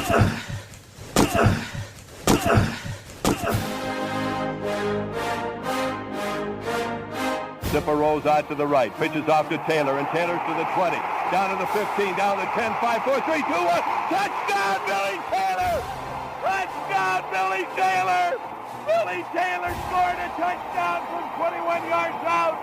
Zipper rolls out to the right, pitches off to Taylor, and Taylor's to the 20, down to the 15, down to the 10, 5, 4, 3, 2, 1. Touchdown, Billy Taylor! Touchdown, Billy Taylor! Billy Taylor scored a touchdown from 21 yards out.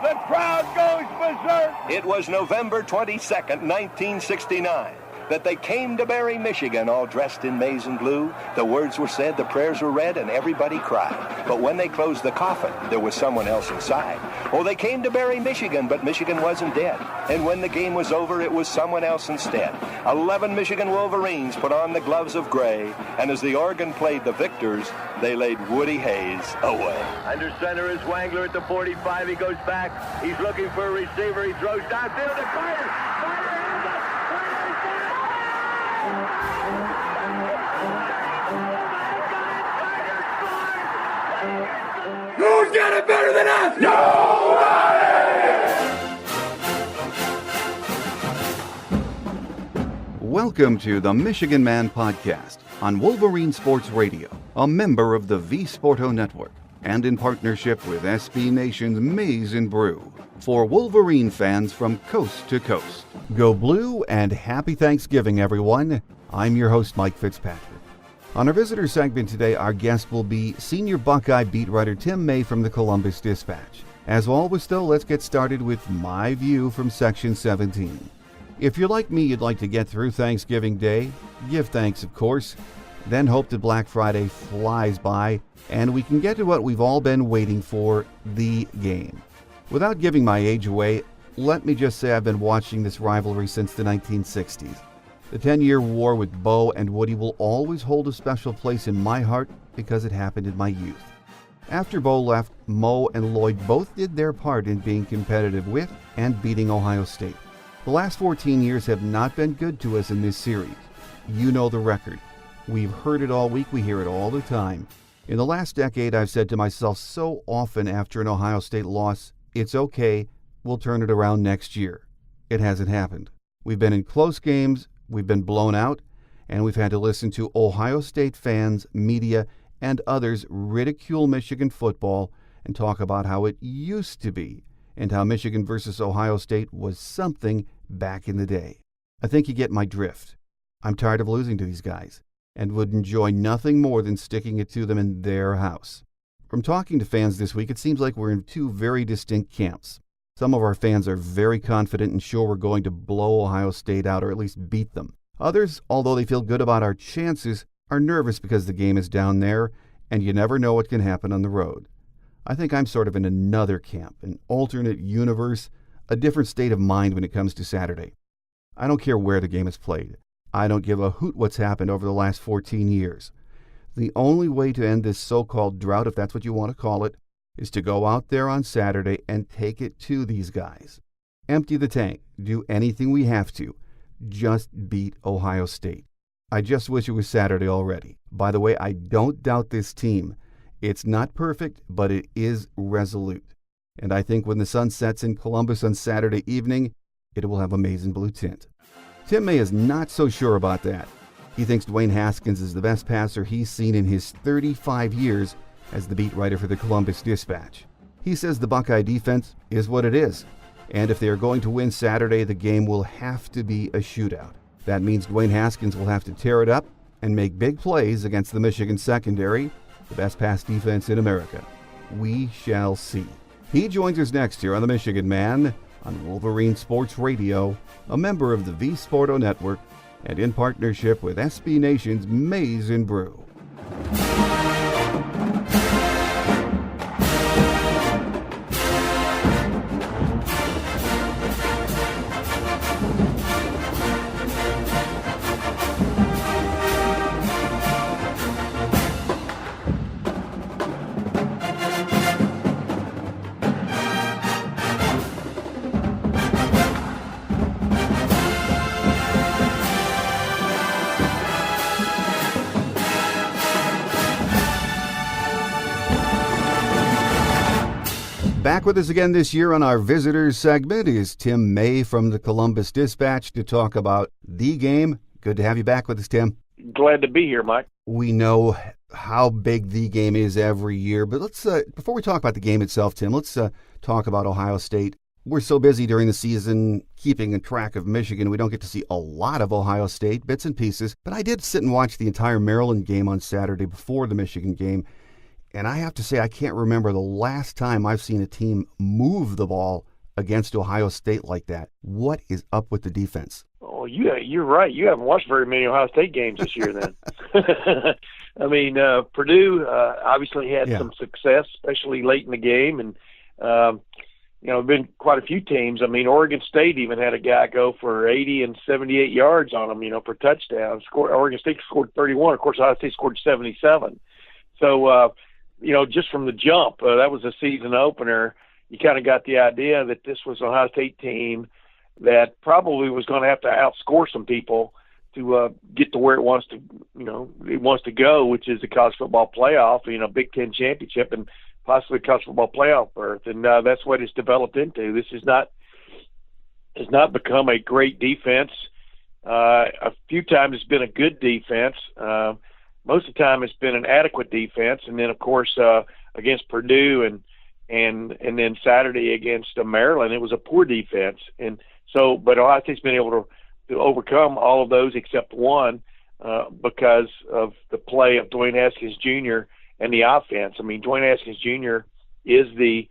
The crowd goes berserk. It was November 22nd, 1969. That they came to Barry, Michigan, all dressed in maize and blue. The words were said, the prayers were read, and everybody cried. But when they closed the coffin, there was someone else inside. Oh, they came to Barry, Michigan, but Michigan wasn't dead. And when the game was over, it was someone else instead. 11 Michigan Wolverines put on the gloves of gray, and as the organ played the victors, they laid Woody Hayes away. Under center is Wangler at the 45. He goes back. He's looking for a receiver. He throws downfield to Carter. Who's got it better than us? Nobody! Welcome to the Michigan Man Podcast on Wolverine Sports Radio, a member of the V-Sporto Network, and in partnership with SB Nation's Maize and Brew, for Wolverine fans from coast to coast. Go Blue and happy Thanksgiving, everyone. I'm your host, Mike Fitzpatrick. On our visitor segment today, our guest will be senior Buckeye beat writer Tim May from the Columbus Dispatch. As always, though, let's get started with my view from Section 17. If you're like me, you'd like to get through Thanksgiving Day, give thanks, of course, then hope that Black Friday flies by, and we can get to what we've all been waiting for, the game. Without giving my age away, let me just say I've been watching this rivalry since the 1960s. The 10-year war with Bo and Woody will always hold a special place in my heart because it happened in my youth. After Bo left, Mo and Lloyd both did their part in being competitive with and beating Ohio State. The last 14 years have not been good to us in this series. You know the record. We've heard it all week, we hear it all the time. In the last decade, I've said to myself so often after an Ohio State loss, it's okay, we'll turn it around next year. It hasn't happened. We've been in close games, we've been blown out, and we've had to listen to Ohio State fans, media, and others ridicule Michigan football and talk about how it used to be and how Michigan versus Ohio State was something back in the day. I think you get my drift. I'm tired of losing to these guys and would enjoy nothing more than sticking it to them in their house. From talking to fans this week, it seems like we're in two very distinct camps. Some of our fans are very confident and sure we're going to blow Ohio State out or at least beat them. Others, although they feel good about our chances, are nervous because the game is down there and you never know what can happen on the road. I think I'm sort of in another camp, an alternate universe, a different state of mind when it comes to Saturday. I don't care where the game is played. I don't give a hoot what's happened over the last 14 years. The only way to end this so-called drought, if that's what you want to call it, is to go out there on Saturday and take it to these guys. Empty the tank. Do anything we have to. Just beat Ohio State. I just wish it was Saturday already. By the way, I don't doubt this team. It's not perfect, but it is resolute. And I think when the sun sets in Columbus on Saturday evening, it will have a maize and blue tint. Tim May is not so sure about that. He thinks Dwayne Haskins is the best passer he's seen in his 35 years as the beat writer for the Columbus Dispatch. He says the Buckeye defense is what it is, and if they are going to win Saturday, the game will have to be a shootout. That means Dwayne Haskins will have to tear it up and make big plays against the Michigan secondary, the best pass defense in America. We shall see. He joins us next here on the Michigan Man on Wolverine Sports Radio, a member of the V-Sporto Network, and in partnership with SB Nation's Maize and Brew. Back with us again this year on our visitors segment is Tim May from the Columbus Dispatch to talk about the game. Good to have you back with us, Tim. Glad to be here, Mike. We know how big the game is every year, but let's before we talk about the game itself, Tim, let's talk about Ohio State. We're so busy during the season keeping a track of Michigan, we don't get to see a lot of Ohio State, bits and pieces, but I did sit and watch the entire Maryland game on Saturday before the Michigan game, and I have to say I can't remember the last time I've seen a team move the ball against Ohio State like that. What is up with the defense? Oh, you're right. You haven't watched very many Ohio State games this year then. I mean, Purdue obviously had some success, especially late in the game, and been quite a few teams. I mean, Oregon State even had a guy go for 80 and 78 yards on them, for touchdowns. Oregon State scored 31. Of course, Ohio State scored 77. So, just from the jump, that was a season opener. You kind of got the idea that this was an Ohio State team that probably was going to have to outscore some people to get to where it wants to go, which is the college football playoff, Big Ten championship, and possibly college football playoff berth. And that's what it's developed into. This has not become a great defense. A few times it's been a good defense. Most of the time it's been an adequate defense. And then, of course, against Purdue and then Saturday against Maryland, it was a poor defense. And so, but Ohio State's been able to overcome all of those except one because of the play of Dwayne Haskins Jr. and the offense. I mean, Dwayne Haskins Jr. is the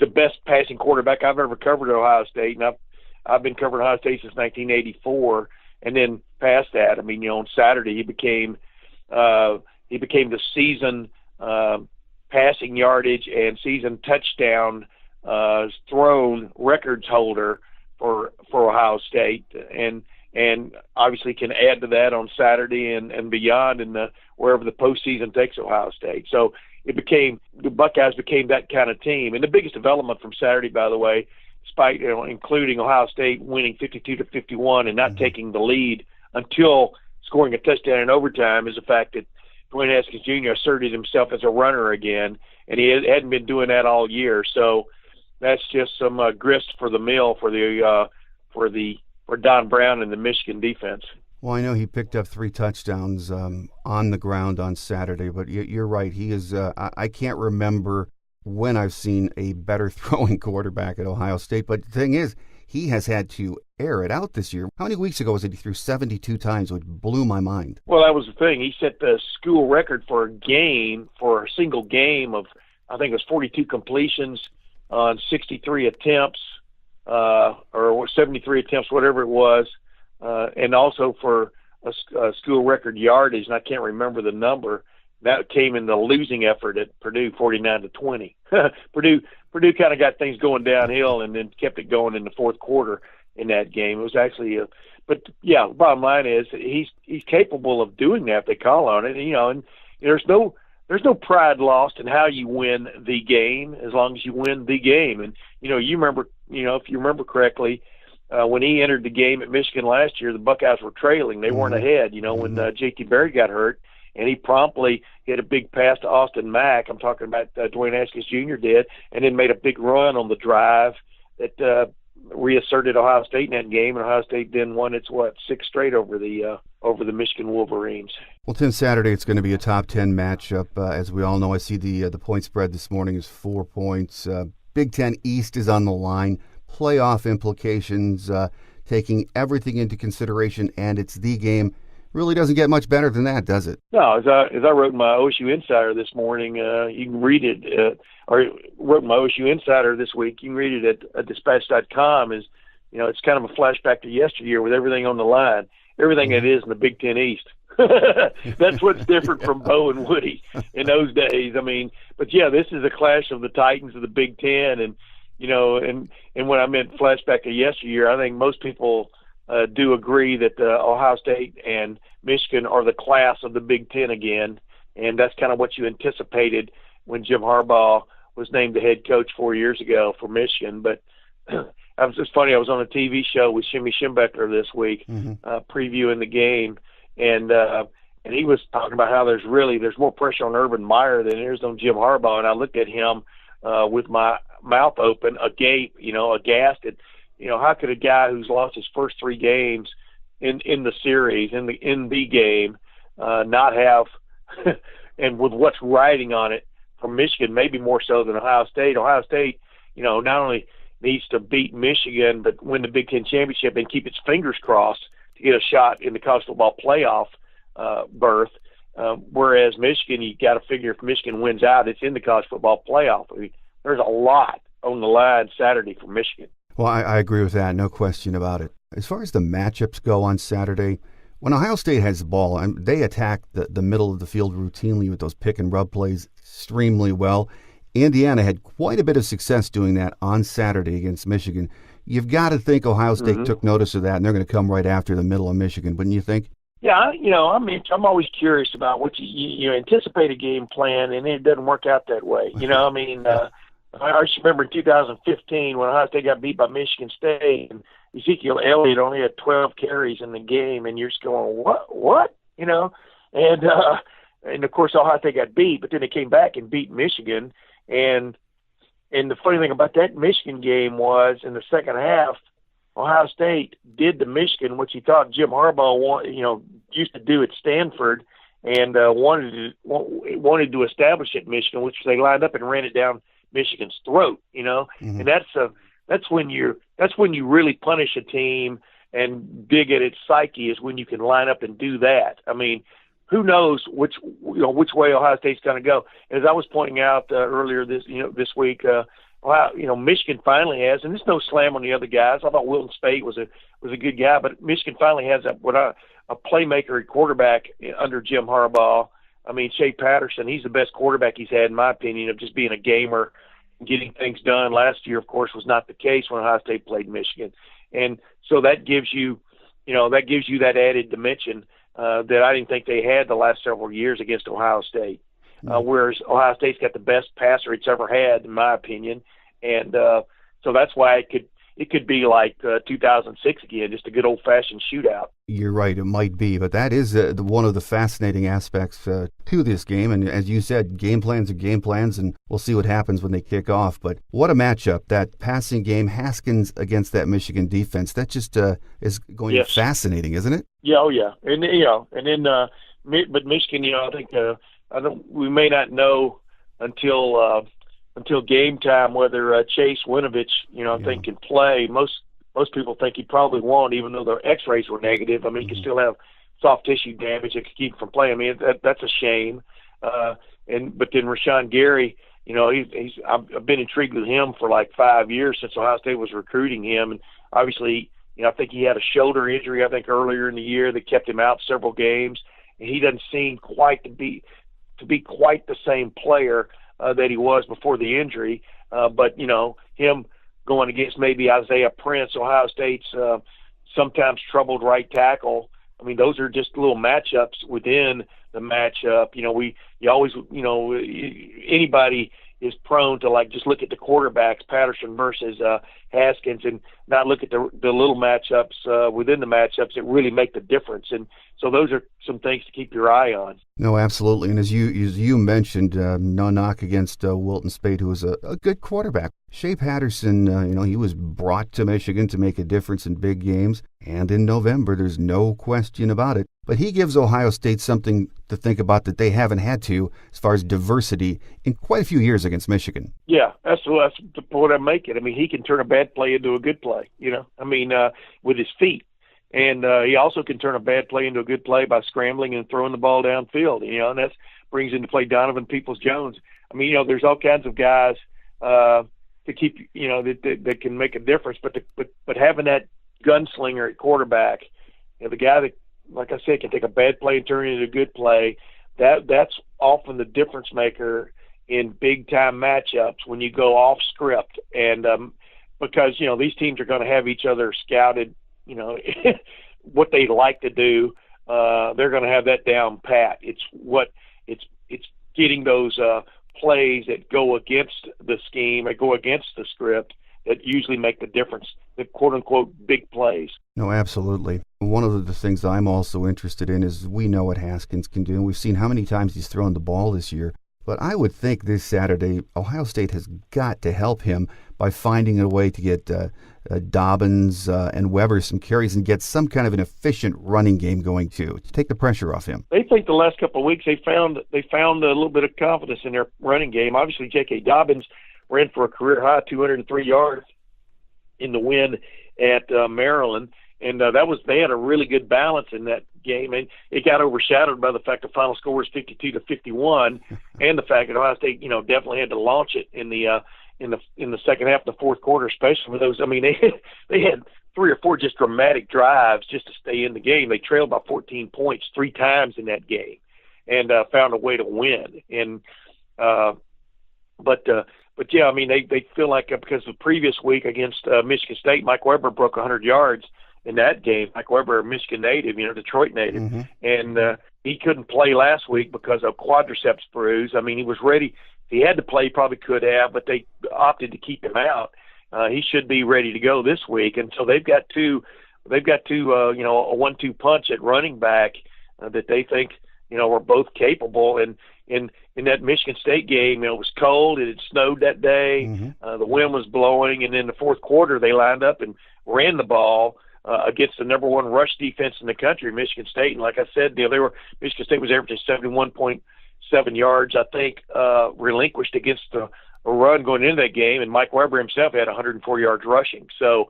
best passing quarterback I've ever covered at Ohio State, and I've been covering Ohio State since 1984. And then past that, I mean, on Saturday he became the season passing yardage and season touchdown thrown records holder for Ohio State, and obviously can add to that on Saturday and beyond, and wherever the postseason takes Ohio State. So the Buckeyes became that kind of team. And the biggest development from Saturday, by the way, despite including Ohio State winning 52-51 and not taking the lead until scoring a touchdown in overtime, is the fact that Dwayne Haskins Jr. asserted himself as a runner again, and he hadn't been doing that all year. So that's just some grist for the mill for Don Brown and the Michigan defense. Well, I know he picked up 3 touchdowns on the ground on Saturday, but you're right. He is. I can't remember when I've seen a better throwing quarterback at Ohio State. But the thing is, he has had to air it out this year. How many weeks ago was it he threw 72 times, which blew my mind? Well, that was the thing. He set the school record for a single game of, I think it was 42 completions on 63 attempts, or 73 attempts, whatever it was, and also for a school record yardage, and I can't remember the number. That came in the losing effort at Purdue, 49-20. Purdue kind of got things going downhill and then kept it going in the fourth quarter in that game. It was actually but yeah, the bottom line is he's capable of doing that if they call on it. And there's no pride lost in how you win the game as long as you win the game. And you remember, if you remember correctly, when he entered the game at Michigan last year, the Buckeyes were trailing. They weren't ahead. When J.T. Barrett got hurt, and he promptly hit a big pass to Austin Mack. I'm talking about Dwayne Haskins Jr. did, and then made a big run on the drive that reasserted Ohio State in that game, and Ohio State then won its 6th straight over the Michigan Wolverines. Well, Tim, Saturday it's going to be a top 10 matchup. As we all know, I see the point spread this morning is 4 points. Big Ten East is on the line. Playoff implications, taking everything into consideration, and it's the game. Really doesn't get much better than that, does it? No, as I wrote in my OSU Insider this morning, you can read it, or wrote in my OSU Insider this week, you can read it at dispatch.com. It's kind of a flashback to yesteryear with everything on the line, everything that is in the Big Ten East. That's what's different from Bo and Woody in those days. I mean, but yeah, this is a clash of the Titans of the Big Ten, and when I meant flashback to yesteryear, I think most people do agree that Ohio State and Michigan are the class of the Big Ten again, and that's kind of what you anticipated when Jim Harbaugh was named the head coach 4 years ago for Michigan. But it's funny, I was on a TV show with Shimmy Schimbeckler this week, previewing the game, and he was talking about how there's more pressure on Urban Meyer than there is on Jim Harbaugh, and I looked at him with my mouth open, agape, aghast at, how could a guy who's lost his first 3 games in the series, in the game, not have, and with what's riding on it for Michigan, maybe more so than Ohio State. Ohio State, not only needs to beat Michigan, but win the Big Ten championship and keep its fingers crossed to get a shot in the college football playoff berth. Whereas Michigan, you got to figure if Michigan wins out, it's in the college football playoff. I mean, there's a lot on the line Saturday for Michigan. Well, I agree with that, no question about it. As far as the matchups go on Saturday, when Ohio State has the ball, they attack the middle of the field routinely with those pick and rub plays extremely well. Indiana had quite a bit of success doing that on Saturday against Michigan. You've got to think Ohio State took notice of that, and they're going to come right after the middle of Michigan, wouldn't you think? Yeah, I'm always curious about what you anticipate a game plan, and it doesn't work out that way. I just remember in 2015 when Ohio State got beat by Michigan State, and Ezekiel Elliott only had 12 carries in the game, and you're just going, what? And of course Ohio State got beat, but then they came back and beat Michigan, and the funny thing about that Michigan game was in the second half, Ohio State did to Michigan what you thought Jim Harbaugh used to do at Stanford, and wanted to establish at Michigan, which they lined up and ran it down Michigan's throat. And that's when you really punish a team and dig at its psyche, is when you can line up and do that. I mean, who knows which way Ohio State's going to go? As I was pointing out earlier this week, Michigan finally has, and there's no slam on the other guys. I thought Wilton Speight was a good guy, but Michigan finally has a playmaker at quarterback under Jim Harbaugh. I mean, Shea Patterson, he's the best quarterback he's had, in my opinion, of just being a gamer and getting things done. Last year, of course, was not the case when Ohio State played Michigan, and so that gives you that added dimension that I didn't think they had the last several years against Ohio State. Whereas Ohio State's got the best passer it's ever had, in my opinion, and so that's why it could be like 2006 again, just a good old-fashioned shootout. You're right, it might be, but that is one of the fascinating aspects to this game. And as you said, game plans are game plans, and we'll see what happens when they kick off. But what a matchup, that passing game, Haskins against that Michigan defense. That just is going to be fascinating, isn't it? Yeah, oh yeah. And, and then, but Michigan, I think we may not know until game time whether Chase Winovich, I think can play. Most people think he probably won't, even though their X-rays were negative. I mean, he can still have soft tissue damage that could keep him from playing. I mean, that's a shame. But then Rashawn Gary, I've been intrigued with him for like 5 years since Ohio State was recruiting him, and obviously, I think he had a shoulder injury earlier in the year that kept him out several games, and he doesn't seem quite to be quite the same player that he was before the injury. But him going against maybe Isaiah Prince, Ohio State's sometimes troubled right tackle. I mean, those are just little matchups within the matchup. Anybody is prone to just look at the quarterbacks, Patterson versus Haskins, and not look at the little matchups within the matchups that really make the difference. And so those are some things to keep your eye on. No, absolutely. And as you mentioned, no knock against Wilton Speight, who was a good quarterback. Shea Patterson, he was brought to Michigan to make a difference in big games. And in November, there's no question about it. But he gives Ohio State something to think about that they haven't had to, as far as diversity, in quite a few years against Michigan. Yeah, that's the point I make it. I mean, he can turn a bad play into a good play, with his feet. And he also can turn a bad play into a good play by scrambling and throwing the ball downfield, and that brings into play Donovan Peoples-Jones. I mean, there's all kinds of guys to keep, that can make a difference. But having that gunslinger at quarterback, the guy that, like I said, can take a bad play and turn it into a good play, that's often the difference maker in big-time matchups when you go off script. And because, these teams are going to have each other scouted, what they like to do. They're going to have that down pat. It's getting those plays that go against the scheme or go against the script that usually make the difference, the quote-unquote big plays. No, absolutely. One of the things I'm also interested in is we know what Haskins can do, and we've seen how many times he's thrown the ball this year. But I would think this Saturday, Ohio State has got to help him by finding a way to get Dobbins and Weber some carries and get some kind of an efficient running game going too, to take the pressure off him. They think the last couple of weeks they found a little bit of confidence in their running game. Obviously, J.K. Dobbins ran for a career high 203 yards in the win at Maryland, and they had a really good balance in that game, and it got overshadowed by the fact the final score was 52-51, and the fact that Ohio State, definitely had to launch it in the second half of the fourth quarter, especially with those. I mean, they had 3 or 4 just dramatic drives just to stay in the game. They trailed by 14 points 3 times in that game, and found a way to win. And but yeah, I mean, they feel like because the previous week against Michigan State, Mike Weber broke 100 yards in that game. Mike Weber, a Michigan native, Detroit native, and he couldn't play last week because of quadriceps bruise. I mean, he was ready. If he had to play, he probably could have, but they opted to keep him out. He should be ready to go this week, and so they've got a 1-2 punch at running back that they think are both capable. And in that Michigan State game, it was cold, it had snowed that day, the wind was blowing, and in the fourth quarter they lined up and ran the ball against the number 1 rush defense in the country, Michigan State. And like I said, Michigan State was averaging 71.7 yards, I think, relinquished against a run going into that game, and Mike Weber himself had 104 yards rushing. So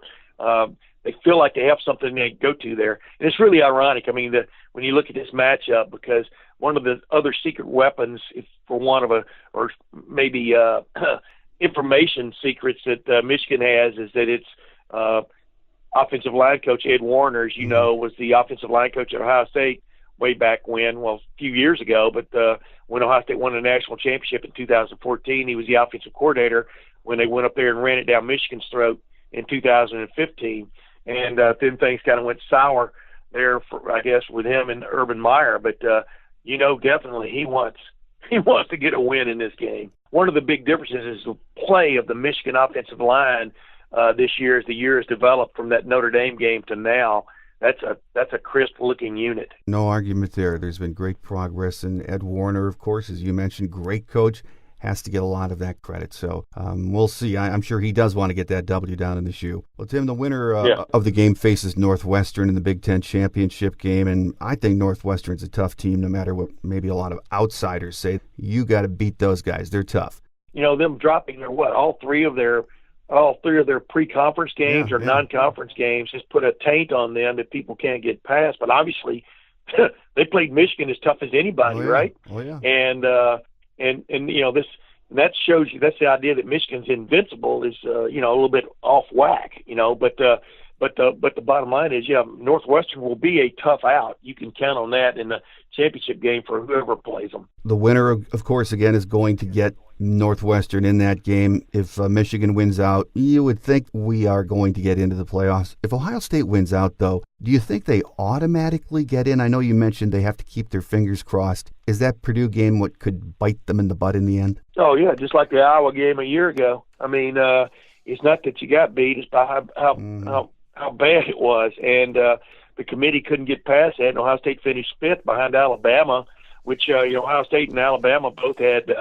they feel like they have something they go to there. And it's really ironic, I mean, when you look at this matchup, because one of the other secret weapons, or maybe information secrets that Michigan has, is that its offensive line coach, Ed Warner, as you know, was the offensive line coach at Ohio State way back when, a few years ago, but when Ohio State won the national championship in 2014, he was the offensive coordinator when they went up there and ran it down Michigan's throat in 2015. And then things kind of went sour there, I guess, with him and Urban Meyer. But, definitely he wants to get a win in this game. One of the big differences is the play of the Michigan offensive line this year as the year has developed from that Notre Dame game to now. That's a crisp-looking unit. No argument there. There's been great progress, and Ed Warner, of course, as you mentioned, great coach, has to get a lot of that credit. So we'll see. I'm sure he does want to get that W down in the shoe. Well, Tim, the winner of the game faces Northwestern in the Big Ten championship game, and I think Northwestern's a tough team, no matter what maybe a lot of outsiders say. You got to beat those guys. They're tough. Them dropping all three of their pre-conference games or non-conference games just put a taint on them that people can't get past. But obviously, they played Michigan as tough as anybody, right? Oh yeah. And that shows you, that's the idea that Michigan's invincible is a little bit off whack, But the bottom line is, Northwestern will be a tough out. You can count on that in the championship game for whoever plays them. The winner, of course, again, is going to get Northwestern in that game. If Michigan wins out, you would think we are going to get into the playoffs. If Ohio State wins out, though, do you think they automatically get in? I know you mentioned they have to keep their fingers crossed. Is that Purdue game what could bite them in the butt in the end? Oh, yeah, just like the Iowa game a year ago. I mean, it's not that you got beat, it's by how bad it was. And the committee couldn't get past that, and Ohio State finished 5th behind Alabama, which Ohio State and Alabama both had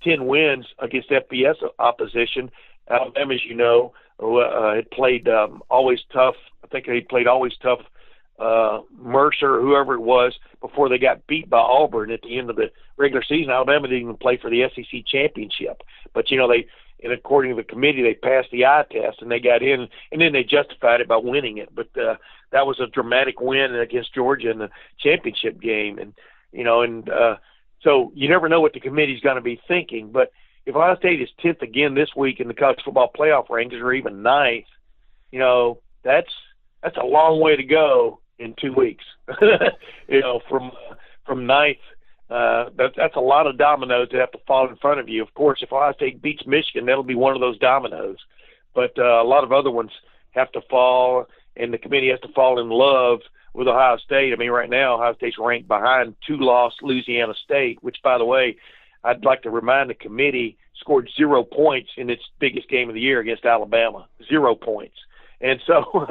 10 wins against FBS opposition. Alabama, as you know, had played always tough. I think they played always tough Mercer or whoever it was before they got beat by Auburn at the end of the regular season. Alabama didn't even play for the SEC championship. But, and according to the committee, they passed the eye test and they got in, and then they justified it by winning it. But that was a dramatic win against Georgia in the championship game. And, so you never know what the committee's going to be thinking. But if Ohio State is 10th again this week in the college football playoff rankings, or even 9th, that's a long way to go in 2 weeks. From 9th, that's a lot of dominoes that have to fall in front of you. Of course, if Ohio State beats Michigan, that'll be one of those dominoes. But a lot of other ones have to fall, and the committee has to fall in love with Ohio State. I mean, right now, Ohio State's ranked behind 2-loss Louisiana State, which, by the way, I'd like to remind the committee scored 0 points in its biggest game of the year against Alabama, 0 points. And so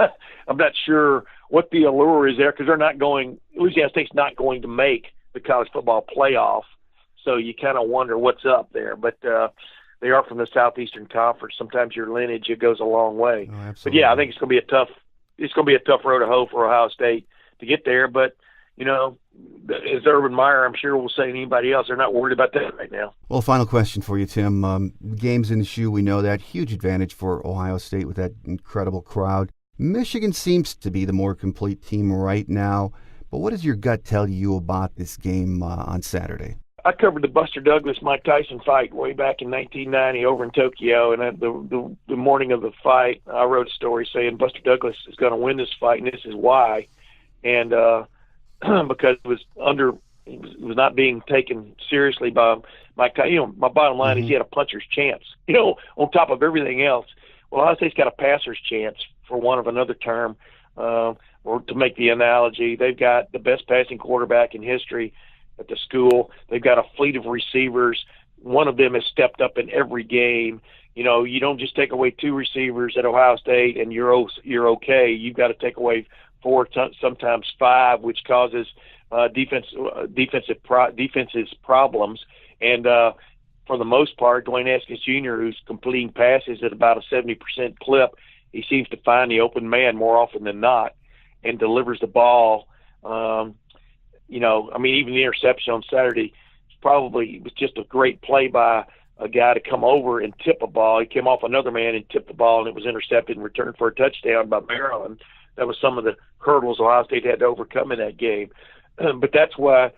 I'm not sure what the allure is there, because Louisiana State's not going to make the college football playoff. So you kind of wonder what's up there. But they are from the Southeastern Conference. Sometimes your lineage, it goes a long way. Oh, absolutely. But yeah, I think it's going to be a tough road to hoe for Ohio State to get there. But as Urban Meyer, I'm sure will say to anybody else, they're not worried about that right now. Well, final question for you, Tim. Games in the shoe, we know that huge advantage for Ohio State with that incredible crowd. Michigan seems to be the more complete team right now. But what does your gut tell you about this game on Saturday? I covered the Buster Douglas-Mike Tyson fight way back in 1990 over in Tokyo, and the morning of the fight, I wrote a story saying Buster Douglas is going to win this fight, and this is why. And because it was not being taken seriously by Mike Tyson. My bottom line is he had a puncher's chance, on top of everything else. Well, Ohio State's got a passer's chance, for want of another term, or to make the analogy. They've got the best passing quarterback in history at the school. They've got a fleet of receivers. One of them has stepped up in every game. You don't just take away 2 receivers at Ohio State and you're okay. You've got to take away 4, sometimes 5, which causes defensive problems. And for the most part, Dwayne Haskins Jr., who's completing passes at about a 70% clip, he seems to find the open man more often than not and delivers the ball. Even the interception on Saturday was just a great play by a guy to come over and tip a ball. He came off another man and tipped the ball, and it was intercepted and returned for a touchdown by Maryland. That was some of the hurdles Ohio State had to overcome in that game. But that's why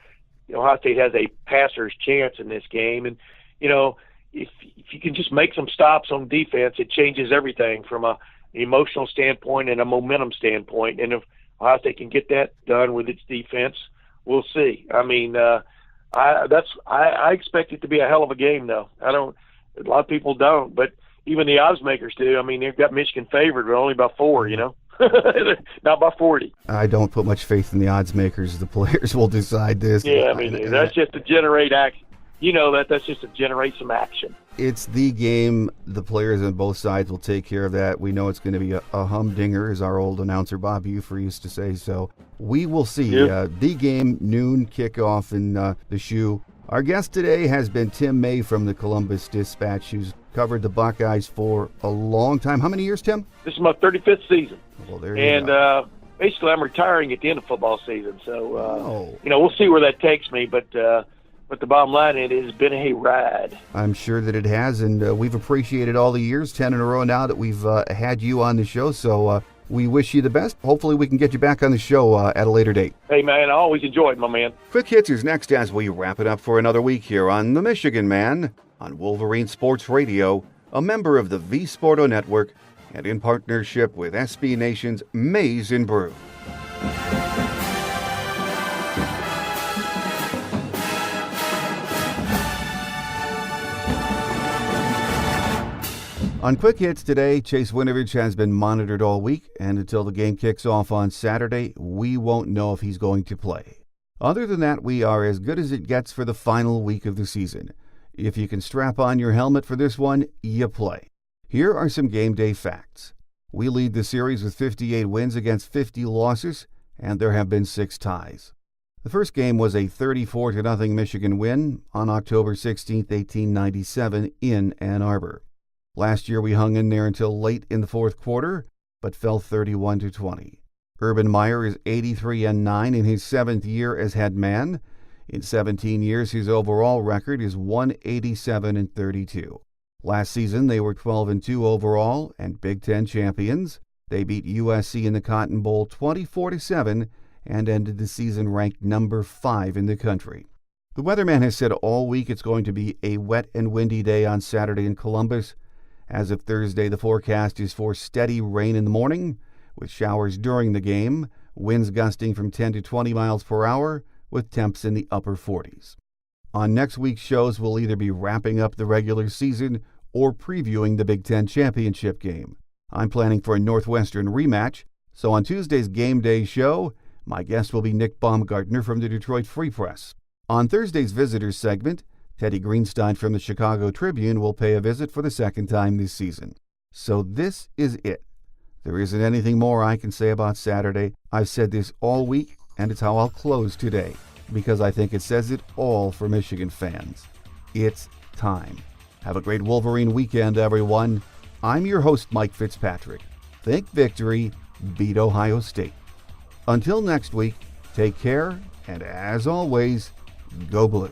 Ohio State has a passer's chance in this game. And, if you can just make some stops on defense, it changes everything from an emotional standpoint and a momentum standpoint. And if Ohio State can get that done with its defense, we'll see. I expect it to be a hell of a game, though. A lot of people don't, but even the odds makers do. They've got Michigan favored, but only by 4, not by 40. I don't put much faith in the odds makers. The players will decide this. Yeah, that's just to generate action. That's just to generate some action. It's the game. The players on both sides will take care of that. We know it's going to be a humdinger, as our old announcer Bob Ufer used to say. So we will see. The game, noon kickoff in the shoe. Our guest today has been Tim May from the Columbus Dispatch, who's covered the Buckeyes for a long time. How many years, Tim? This is my 35th season. Well, there you go. Basically, I'm retiring at the end of football season. So, we'll see where that takes me. But the bottom line, it has been a ride. I'm sure that it has, and we've appreciated all the years, 10 in a row now, that we've had you on the show. So we wish you the best. Hopefully we can get you back on the show at a later date. Hey, man, I always enjoy it, my man. Quick Hits is next as we wrap it up for another week here on The Michigan Man on Wolverine Sports Radio, a member of the V Sporto Network, and in partnership with SB Nation's Maize and Brew. On Quick Hits today, Chase Winovich has been monitored all week, and until the game kicks off on Saturday, we won't know if he's going to play. Other than that, we are as good as it gets for the final week of the season. If you can strap on your helmet for this one, you play. Here are some game day facts. We lead the series with 58 wins against 50 losses, and there have been 6 ties. The first game was a 34-0 Michigan win on October 16, 1897 in Ann Arbor. Last year we hung in there until late in the fourth quarter, but fell 31-20. Urban Meyer is 83-9 in his 7th year as head man. In 17 years, his overall record is 187-32. Last season, they were 12-2 overall and Big Ten champions. They beat USC in the Cotton Bowl 24-7 and ended the season ranked number 5 in the country. The weatherman has said all week it's going to be a wet and windy day on Saturday in Columbus. As of Thursday, the forecast is for steady rain in the morning, with showers during the game, winds gusting from 10 to 20 miles per hour, with temps in the upper 40s. On next week's shows, we'll either be wrapping up the regular season or previewing the Big Ten championship game. I'm planning for a Northwestern rematch, so on Tuesday's Game Day show, my guest will be Nick Baumgartner from the Detroit Free Press. On Thursday's Visitors segment, Teddy Greenstein from the Chicago Tribune will pay a visit for the second time this season. So this is it. There isn't anything more I can say about Saturday. I've said this all week, and it's how I'll close today. because I think it says it all for Michigan fans. It's time. Have a great Wolverine weekend, everyone. I'm your host, Mike Fitzpatrick. Think victory, beat Ohio State. Until next week, take care, and as always, go blue.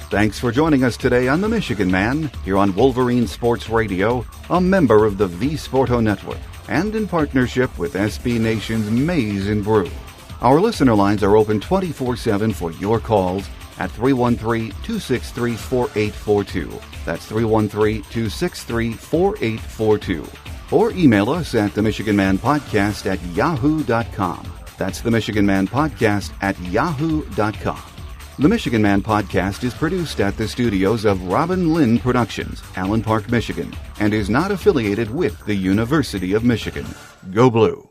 Thanks for joining us today on The Michigan Man, here on Wolverine Sports Radio, a member of the V Sporto Network, and in partnership with SB Nation's Maize and Brew. Our listener lines are open 24/7 for your calls at 313-263-4842. That's 313-263-4842. Or email us at themichiganmanpodcast@yahoo.com. That's themichiganmanpodcast@yahoo.com. The Michigan Man Podcast is produced at the studios of Robin Lynn Productions, Allen Park, Michigan, and is not affiliated with the University of Michigan. Go Blue!